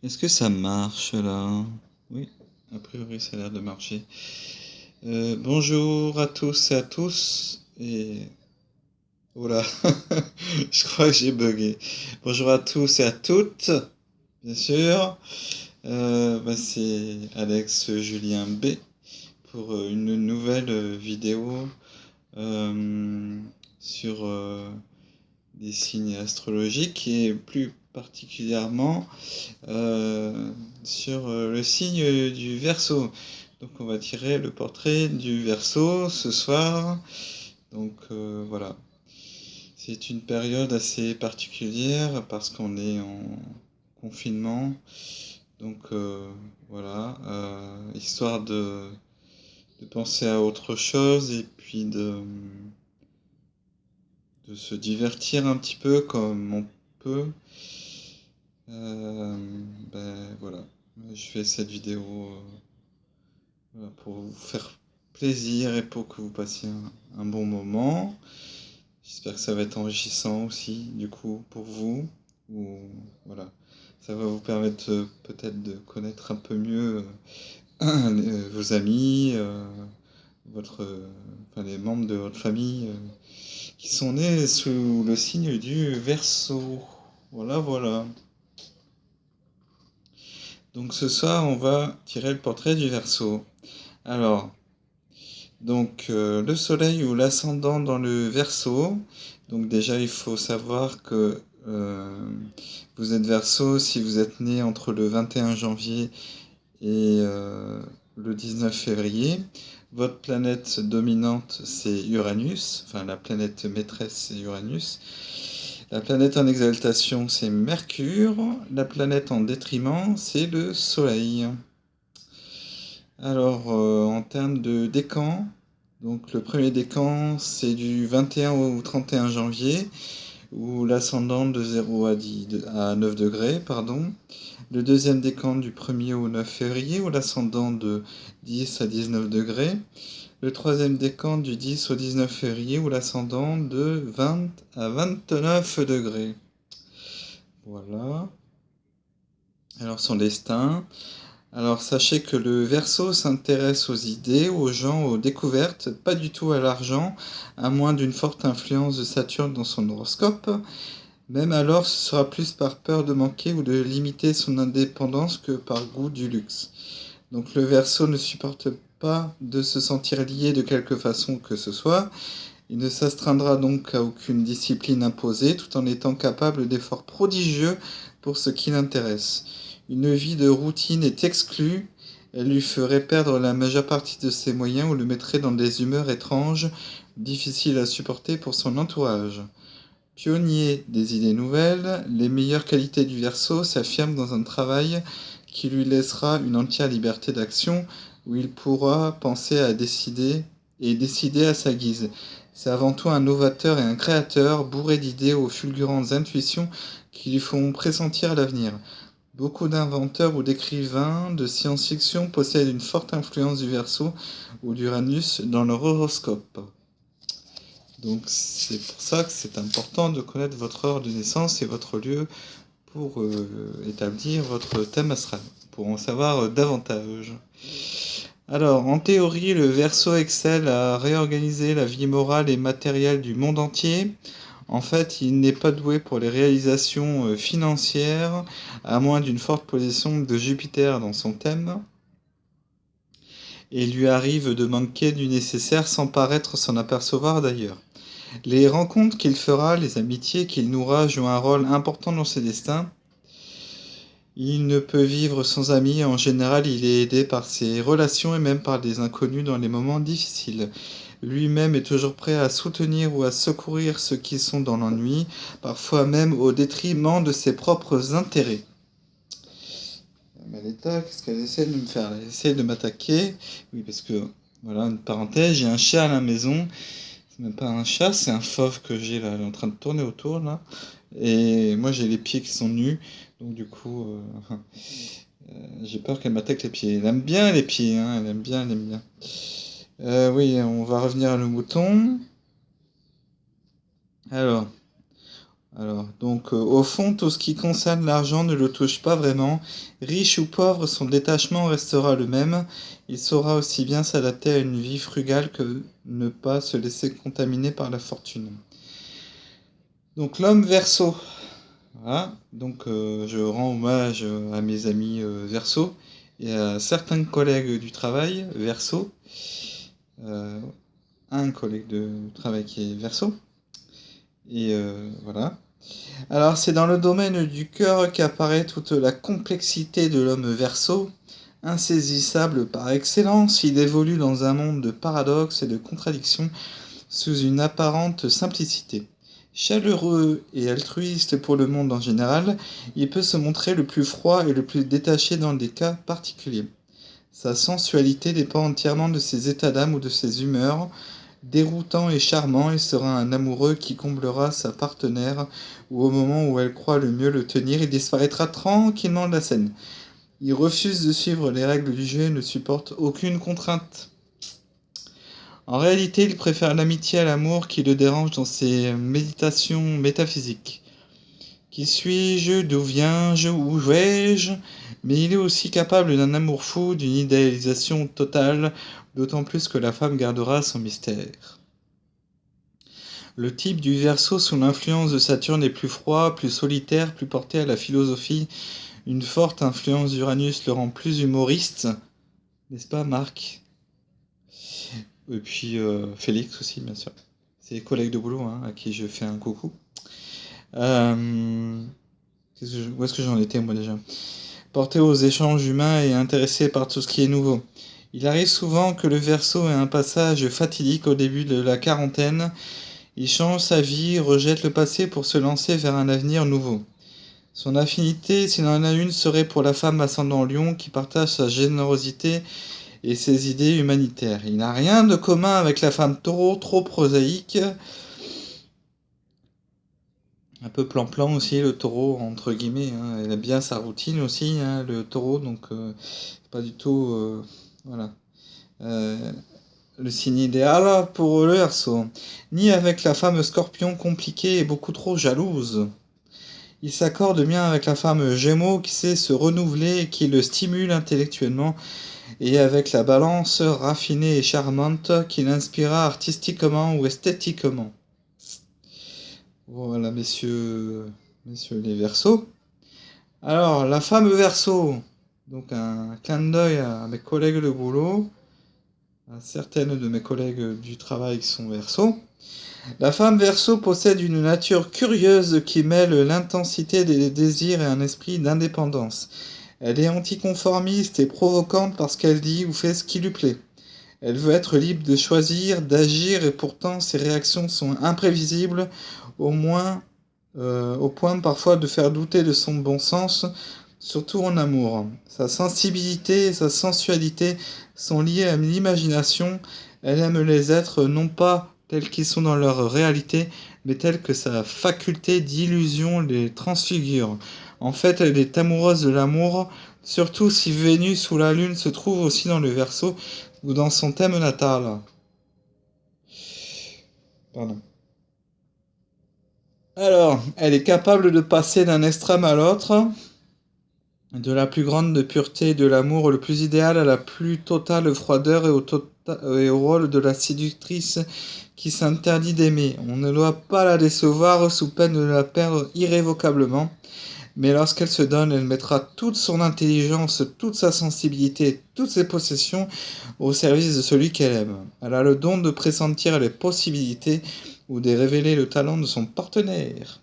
Est-ce que ça marche là? Oui, a priori ça a l'air de marcher. Bonjour à tous et à tous. Oh là, je crois que j'ai bugué. Bonjour à tous et à toutes, bien sûr. C'est Alex Julien B pour une nouvelle vidéo euh, sur des signes astrologiques et plus particulièrement sur le signe du Verseau. Donc on va tirer le portrait du Verseau ce soir. Donc voilà. C'est une période assez particulière parce qu'on est en confinement. Donc voilà, histoire de penser à autre chose et puis de se divertir un petit peu comme on peut. Voilà, je fais cette vidéo voilà, pour vous faire plaisir et pour que vous passiez un bon moment. J'espère que ça va être enrichissant aussi, du coup, pour vous. Ou, voilà, ça va vous permettre peut-être de connaître un peu mieux vos amis, enfin, les membres de votre famille qui sont nés sous le signe du Verseau. Voilà, voilà. Donc ce soir, on va tirer le portrait du Verseau. Alors, le soleil ou l'ascendant dans le Verseau. Donc déjà, il faut savoir que vous êtes Verseau si vous êtes né entre le 21 janvier et le 19 février. Votre planète dominante, c'est Uranus. Enfin, la planète maîtresse, c'est Uranus. La planète en exaltation, c'est Mercure. La planète en détriment, c'est le Soleil. Alors, en termes de décan, donc le premier décan, c'est du 21 au 31 janvier, où l'ascendant de 0 à 9 degrés, pardon. Le deuxième décan du 1er au 9 février, où l'ascendant de 10 à 19 degrés. Le troisième décan du 10 au 19 février, où l'ascendant de 20 à 29 degrés. Voilà. Alors son destin. Alors sachez que le Verseau s'intéresse aux idées, aux gens, aux découvertes, pas du tout à l'argent, à moins d'une forte influence de Saturne dans son horoscope. Même alors, ce sera plus par peur de manquer ou de limiter son indépendance que par goût du luxe. Donc le Verseau ne supporte pas de se sentir lié de quelque façon que ce soit. Il ne s'astreindra donc à aucune discipline imposée, tout en étant capable d'efforts prodigieux pour ce qui l'intéresse. Une vie de routine est exclue, elle lui ferait perdre la majeure partie de ses moyens ou le mettrait dans des humeurs étranges, difficiles à supporter pour son entourage. Pionnier des idées nouvelles, les meilleures qualités du Verseau s'affirment dans un travail qui lui laissera une entière liberté d'action, où il pourra penser à décider et décider à sa guise. C'est avant tout un novateur et un créateur, bourré d'idées aux fulgurantes intuitions qui lui font pressentir l'avenir. Beaucoup d'inventeurs ou d'écrivains de science-fiction possèdent une forte influence du Verseau ou d'Uranus dans leur horoscope. Donc c'est pour ça que c'est important de connaître votre heure de naissance et votre lieu pour établir votre thème astral, pour en savoir davantage. Alors, en théorie, le Verseau excelle à réorganiser la vie morale et matérielle du monde entier. En fait, il n'est pas doué pour les réalisations financières, à moins d'une forte position de Jupiter dans son thème. Et il lui arrive de manquer du nécessaire sans paraître s'en apercevoir d'ailleurs. Les rencontres qu'il fera, les amitiés qu'il nourra jouent un rôle important dans ses destins. Il ne peut vivre sans amis, en général il est aidé par ses relations et même par des inconnus dans les moments difficiles. Lui-même est toujours prêt à soutenir ou à secourir ceux qui sont dans l'ennui, parfois même au détriment de ses propres intérêts. Mais l'État, qu'est-ce qu'elle essaie de me faire? Elle essaie de m'attaquer. Oui, parce que, voilà, une parenthèse, j'ai un chat à la maison. C'est même pas un chat, c'est un fauve que j'ai là, elle est en train de tourner autour là. Et moi j'ai les pieds qui sont nus, donc du coup j'ai peur qu'elle m'attaque les pieds. Elle aime bien les pieds, hein, elle aime bien, elle aime bien. Oui, on va revenir à nos moutons. Alors, Alors, donc, au fond, tout ce qui concerne l'argent ne le touche pas vraiment. Riche ou pauvre, son détachement restera le même. Il saura aussi bien s'adapter à une vie frugale que ne pas se laisser contaminer par la fortune. Donc, l'homme Verseau. Voilà. Donc, je rends hommage à mes amis Verseau et à certains collègues du travail Verseau. Euh, un collègue de travail qui est Verseau. Et voilà. Alors, c'est dans le domaine du cœur qu'apparaît toute la complexité de l'homme Verseau. Insaisissable par excellence, il évolue dans un monde de paradoxes et de contradictions sous une apparente simplicité. Chaleureux et altruiste pour le monde en général, il peut se montrer le plus froid et le plus détaché dans des cas particuliers. Sa sensualité dépend entièrement de ses états d'âme ou de ses humeurs. Déroutant et charmant, il sera un amoureux qui comblera sa partenaire, ou au moment où elle croit le mieux le tenir, il disparaîtra tranquillement de la scène. Il refuse de suivre les règles du jeu et ne supporte aucune contrainte. En réalité, il préfère l'amitié à l'amour qui le dérange dans ses méditations métaphysiques. Qui suis-je? D'où viens-je? Où vais-je? Mais il est aussi capable d'un amour fou, d'une idéalisation totale, d'autant plus que la femme gardera son mystère. Le type du Verseau sous l'influence de Saturne est plus froid, plus solitaire, plus porté à la philosophie. Une forte influence d'Uranus le rend plus humoriste, n'est-ce pas Marc? Et puis Félix aussi, bien sûr. C'est les collègues de boulot à qui je fais un coucou. Où est-ce que j'en étais moi déjà? Porté aux échanges humains et intéressé par tout ce qui est nouveau. Il arrive souvent que le Verseau ait un passage fatidique au début de la quarantaine. Il change sa vie, rejette le passé pour se lancer vers un avenir nouveau. Son affinité, s'il en a une, serait pour la femme ascendant Lion qui partage sa générosité et ses idées humanitaires. Il n'a rien de commun avec la femme Taureau, trop prosaïque. Un peu plan-plan aussi, le Taureau, entre guillemets. Elle aime bien sa routine aussi, le Taureau, donc c'est pas du tout... voilà. Le signe idéal pour le Verseau. Ni avec la femme Scorpion compliquée et beaucoup trop jalouse. Il s'accorde bien avec la femme Gémeaux qui sait se renouveler et qui le stimule intellectuellement, et avec la Balance raffinée et charmante qui l'inspira artistiquement ou esthétiquement. Voilà, messieurs les Verseaux. Alors, la femme Verseau, donc un clin d'œil à mes collègues de boulot, à certaines de mes collègues du travail qui sont Verseaux. La femme Verseau possède une nature curieuse qui mêle l'intensité des désirs et un esprit d'indépendance. Elle est anticonformiste et provocante parce qu'elle dit ou fait ce qui lui plaît. Elle veut être libre de choisir, d'agir et pourtant ses réactions sont imprévisibles, au point parfois de faire douter de son bon sens, surtout en amour. Sa sensibilité et sa sensualité sont liées à l'imagination. Elle aime les êtres non pas tels qu'ils sont dans leur réalité, mais tels que sa faculté d'illusion les transfigure. En fait, elle est amoureuse de l'amour, surtout si Vénus ou la Lune se trouvent aussi dans le Verseau ou dans son thème natal. Pardon. Alors, elle est capable de passer d'un extrême à l'autre, de la plus grande pureté de l'amour le plus idéal à la plus totale froideur et au rôle de la séductrice qui s'interdit d'aimer. On ne doit pas la décevoir sous peine de la perdre irrévocablement. Mais lorsqu'elle se donne, elle mettra toute son intelligence, toute sa sensibilité, toutes ses possessions au service de celui qu'elle aime. Elle a le don de pressentir les possibilités ou de révéler le talent de son partenaire.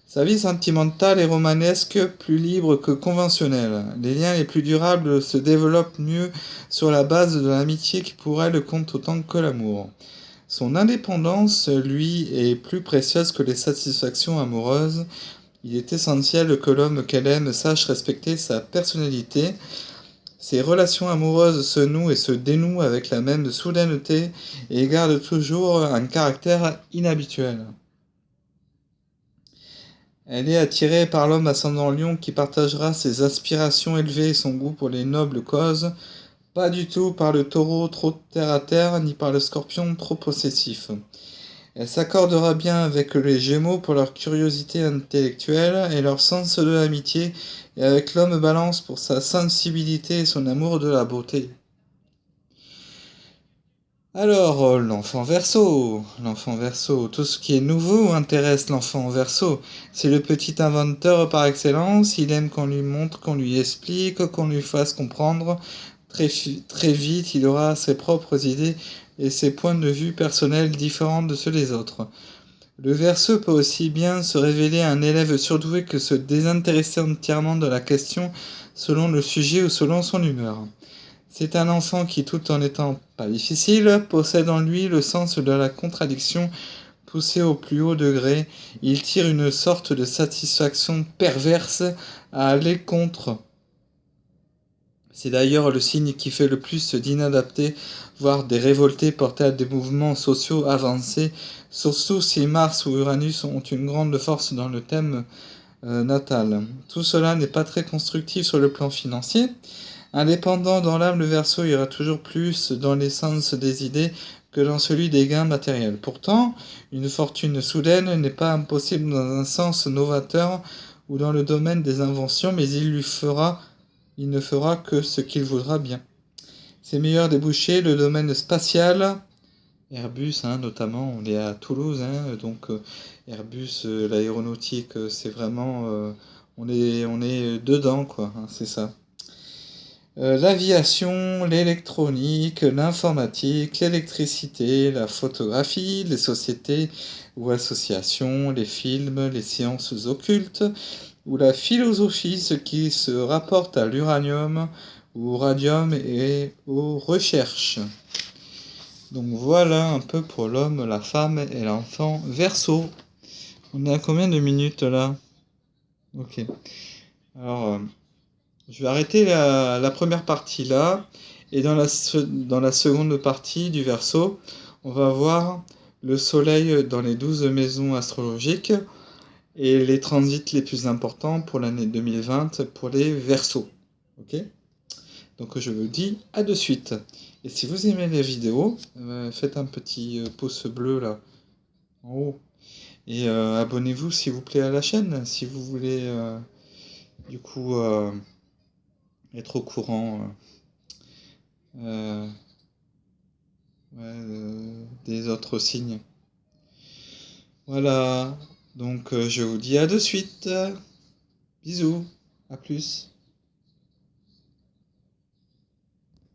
Sa vie sentimentale est romanesque, plus libre que conventionnelle. Les liens les plus durables se développent mieux sur la base de l'amitié qui pour elle compte autant que l'amour. Son indépendance, lui, est plus précieuse que les satisfactions amoureuses. Il est essentiel que l'homme qu'elle aime sache respecter sa personnalité. Ses relations amoureuses se nouent et se dénouent avec la même soudaineté et gardent toujours un caractère inhabituel. Elle est attirée par l'homme ascendant Lion qui partagera ses aspirations élevées et son goût pour les nobles causes, pas du tout par le Taureau trop terre à terre, ni par le Scorpion trop possessif. Elle s'accordera bien avec les Gémeaux pour leur curiosité intellectuelle et leur sens de l'amitié, et avec l'homme Balance pour sa sensibilité et son amour de la beauté. Alors, l'enfant Verseau, tout ce qui est nouveau intéresse l'enfant Verseau. C'est le petit inventeur par excellence, il aime qu'on lui montre, qu'on lui explique, qu'on lui fasse comprendre. Très vite, il aura ses propres idées et ses points de vue personnels différents de ceux des autres. Le Verseau peut aussi bien se révéler un élève surdoué que se désintéresser entièrement de la question selon le sujet ou selon son humeur. C'est un enfant qui, tout en étant pas difficile, possède en lui le sens de la contradiction poussé au plus haut degré. Il tire une sorte de satisfaction perverse à aller contre. C'est d'ailleurs le signe qui fait le plus d'inadaptés, voire des révoltés portés à des mouvements sociaux avancés, surtout si Mars ou Uranus ont une grande force dans le thème natal. Tout cela n'est pas très constructif sur le plan financier. Indépendant dans l'âme, le Verseau ira toujours plus dans l'essence des idées que dans celui des gains matériels. Pourtant, une fortune soudaine n'est pas impossible dans un sens novateur ou dans le domaine des inventions, mais il ne fera que ce qu'il voudra bien. Ses meilleurs débouchés, le domaine spatial, Airbus notamment, on est à Toulouse, donc Airbus, l'aéronautique, c'est vraiment, on est dedans quoi, c'est ça. L'aviation, l'électronique, l'informatique, l'électricité, la photographie, les sociétés ou associations, les films, les sciences occultes, ou la philosophie, ce qui se rapporte à l'uranium ou au radium et aux recherches. Donc voilà un peu pour l'homme, la femme et l'enfant Verseau. On est à combien de minutes là? Ok. Alors, je vais arrêter la première partie là. Et dans la seconde partie du Verseau, on va voir le soleil dans les 12 maisons astrologiques et les transits les plus importants pour l'année 2020 pour les Verseaux. Ok? Donc je vous dis à de suite. Et si vous aimez les vidéos, faites un petit pouce bleu là en haut. Et abonnez-vous s'il vous plaît à la chaîne si vous voulez du coup être au courant euh, des autres signes. Voilà, donc je vous dis à de suite. Bisous, à plus.